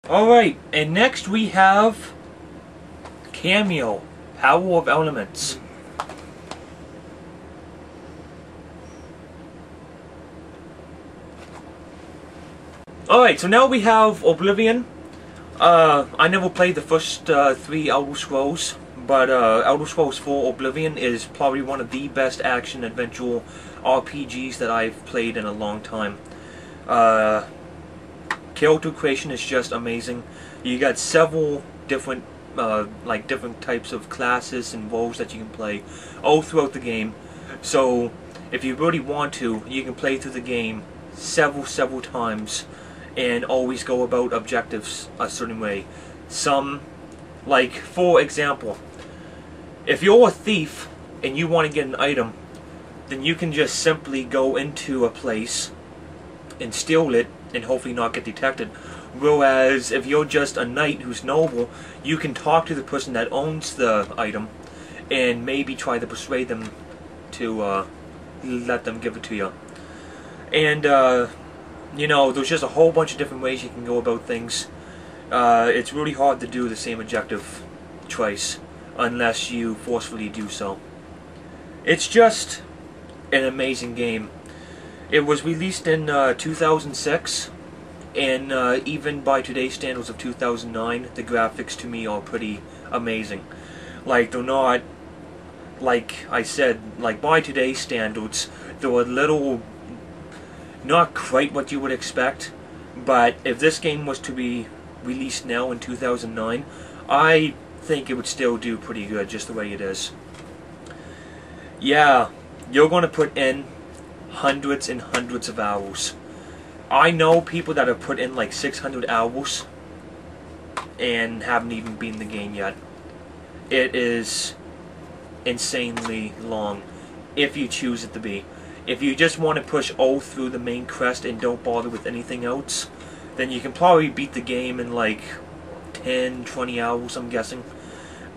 Alright, and next we have Cameo, Power of Elements. Alright, so now we have Oblivion. I never played the first 3 Elder Scrolls, but Elder Scrolls 4 Oblivion is probably one of the best action-adventure RPGs that I've played in a long time. Character creation is just amazing. You got several different different types of classes and roles that you can play all throughout the game. So if you really want to, you can play through the game several times and always go about objectives a certain way. Some, like for example, if you're a thief and you want to get an item, then you can just simply go into a place and steal it and hopefully not get detected. Whereas if you're just a knight who's noble, you can talk to the person that owns the item and maybe try to persuade them to let them give it to you. And you know, there's just a whole bunch of different ways you can go about things. It's really hard to do the same objective twice unless you forcefully do so. It's just an amazing game. It was released in 2006, and even by today's standards of 2009, the graphics to me are pretty amazing. Like, they're not, like I said, like by today's standards, they're a little, not quite what you would expect, but if this game was to be released now in 2009, I think it would still do pretty good just the way it is. Yeah, you're going to put in hundreds and hundreds of hours. I know people that have put in like 600 hours and haven't even beaten the game yet. It is insanely long if you choose it to be. If you just want to push all through the main quest and don't bother with anything else, then you can probably beat the game in like 10-20 hours, I'm guessing.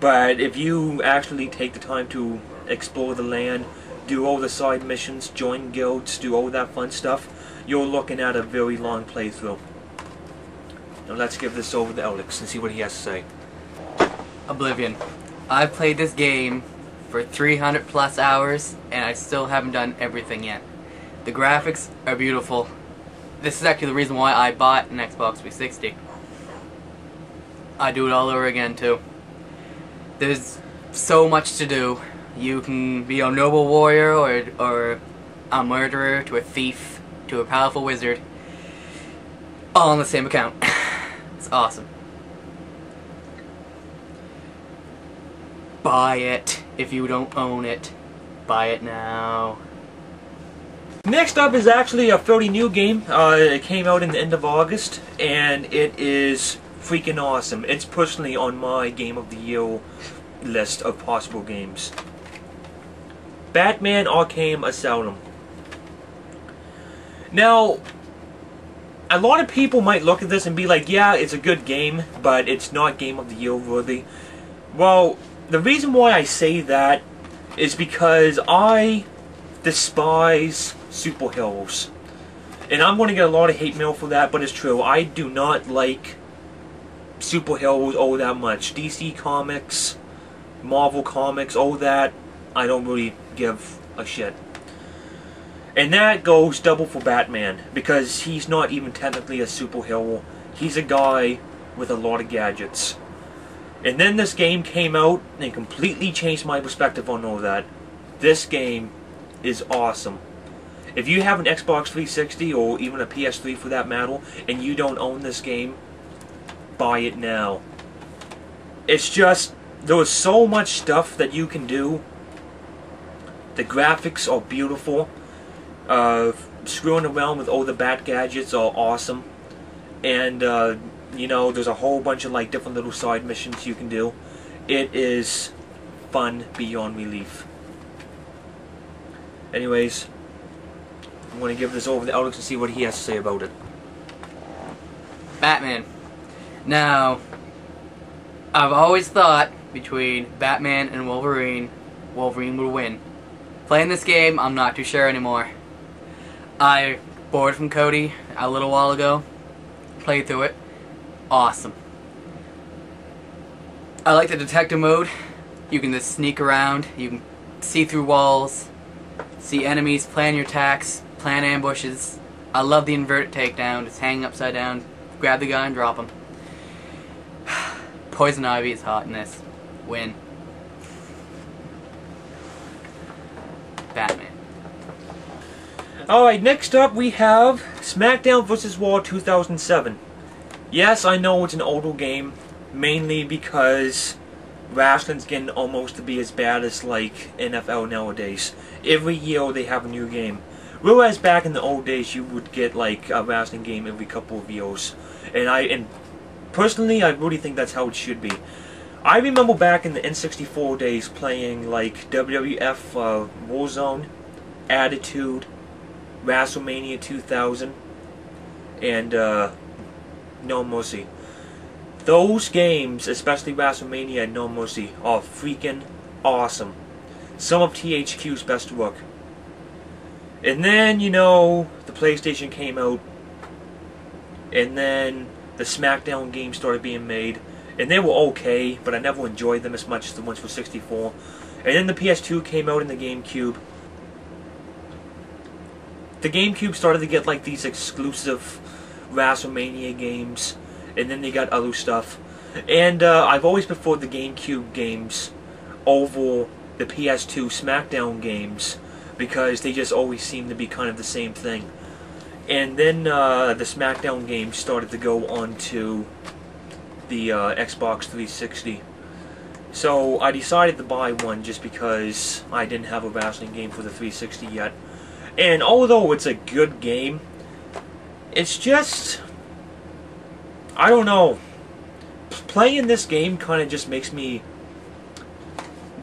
But if you actually take the time to explore the land, do all the side missions, join guilds, do all that fun stuff, you're looking at a very long playthrough. Now let's give this over to Alex and see what he has to say. Oblivion. I've played this game for 300 plus hours and I still haven't done everything yet. The graphics are beautiful. This is actually the reason why I bought an Xbox 360. I'd do it all over again too. There's so much to do. You can be a noble warrior or a murderer to a thief to a powerful wizard, all on the same account. It's awesome. Buy it if you don't own it. Buy it now. Next up is actually a fairly new game. It came out in the end of August, and it is freaking awesome. It's personally on my Game of the Year list of possible games. Batman Arkham Asylum. Now, a lot of people might look at this and be like, yeah, it's a good game, but it's not Game of the Year worthy. Well, the reason why I say that is because I despise superheroes. And I'm going to get a lot of hate mail for that, but it's true. I do not like superheroes all that much. DC Comics, Marvel Comics, all that, I don't really give a shit. And that goes double for Batman, because he's not even technically a superhero. He's a guy with a lot of gadgets. And then this game came out and completely changed my perspective on all that. This game is awesome. If you have an Xbox 360 or even a PS3 for that matter, and you don't own this game, buy it now. It's just, there is so much stuff that you can do. The graphics are beautiful. Screwing around with all the Bat gadgets are awesome. And, you know, there's a whole bunch of like different little side missions you can do. It is fun beyond relief. Anyways, I'm going to give this over to Alex and see what he has to say about it. Batman. Now, I've always thought between Batman and Wolverine, Wolverine would win. Playing this game, I'm not too sure anymore. I borrowed from Cody a little while ago, played through it. awesome. I like the detective mode. You can just sneak around, you can see through walls, see enemies, plan your attacks, plan ambushes. I love the inverted takedown, just hanging upside down, grab the guy and drop him. Poison Ivy is hot in this. Win. Batman. Alright, next up we have SmackDown vs. Raw 2007. Yes, I know it's an older game, mainly because wrestling's getting almost to be as bad as like NFL nowadays. Every year they have a new game. Whereas back in the old days you would get like a wrestling game every couple of years. And personally I really think that's how it should be. I remember back in the N64 days playing like WWF Warzone, Attitude, WrestleMania 2000, and No Mercy. Those games, especially WrestleMania and No Mercy, are freaking awesome. Some of THQ's best work. And then, you know, the PlayStation came out, and then the SmackDown games started being made, and they were okay, but I never enjoyed them as much as the ones for 64. And then the PS2 came out in the GameCube. The GameCube started to get like these exclusive WrestleMania games, and then they got other stuff. And I've always preferred the GameCube games over the PS2 SmackDown games, because they just always seem to be kind of the same thing. And then the SmackDown games started to go onto the Xbox 360. So I decided to buy one just because I didn't have a wrestling game for the 360 yet. And although it's a good game, it's just, I don't know, playing this game kind of just makes me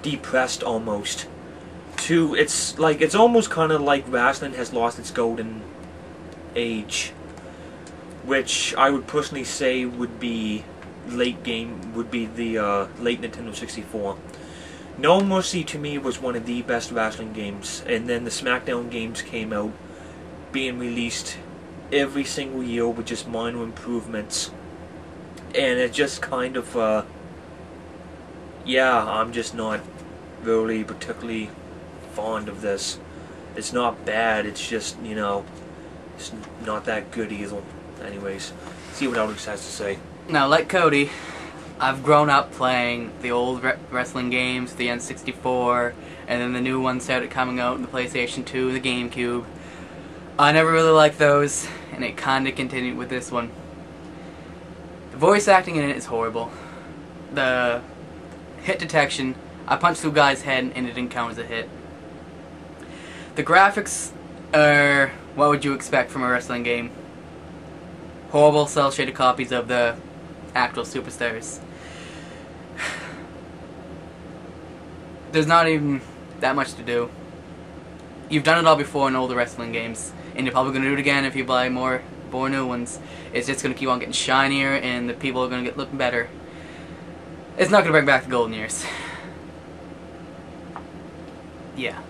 depressed almost. It's almost kind of like wrestling has lost its golden age, which I would personally say would be the late Nintendo 64. No Mercy to me was one of the best wrestling games, and then the SmackDown games came out, being released every single year with just minor improvements, and it just kind of yeah, I'm just not really particularly fond of this. It's not bad, it's just, you know, it's not that good either. Anyways, see what Alex has to say. Now, like Cody, I've grown up playing the old wrestling games, the N64, and then the new ones started coming out in the PlayStation 2, the GameCube. I never really liked those, and it kinda continued with this one. The voice acting in it is horrible. The hit detection, I punched through a guy's head and it didn't count as a hit. The graphics are what would you expect from a wrestling game. Horrible cel-shaded copies of the actual superstars. There's not even that much to do. You've done it all before in older wrestling games, and you're probably going to do it again if you buy more new ones. It's just going to keep on getting shinier, and the people are going to get looking better. It's not going to bring back the golden years. Yeah.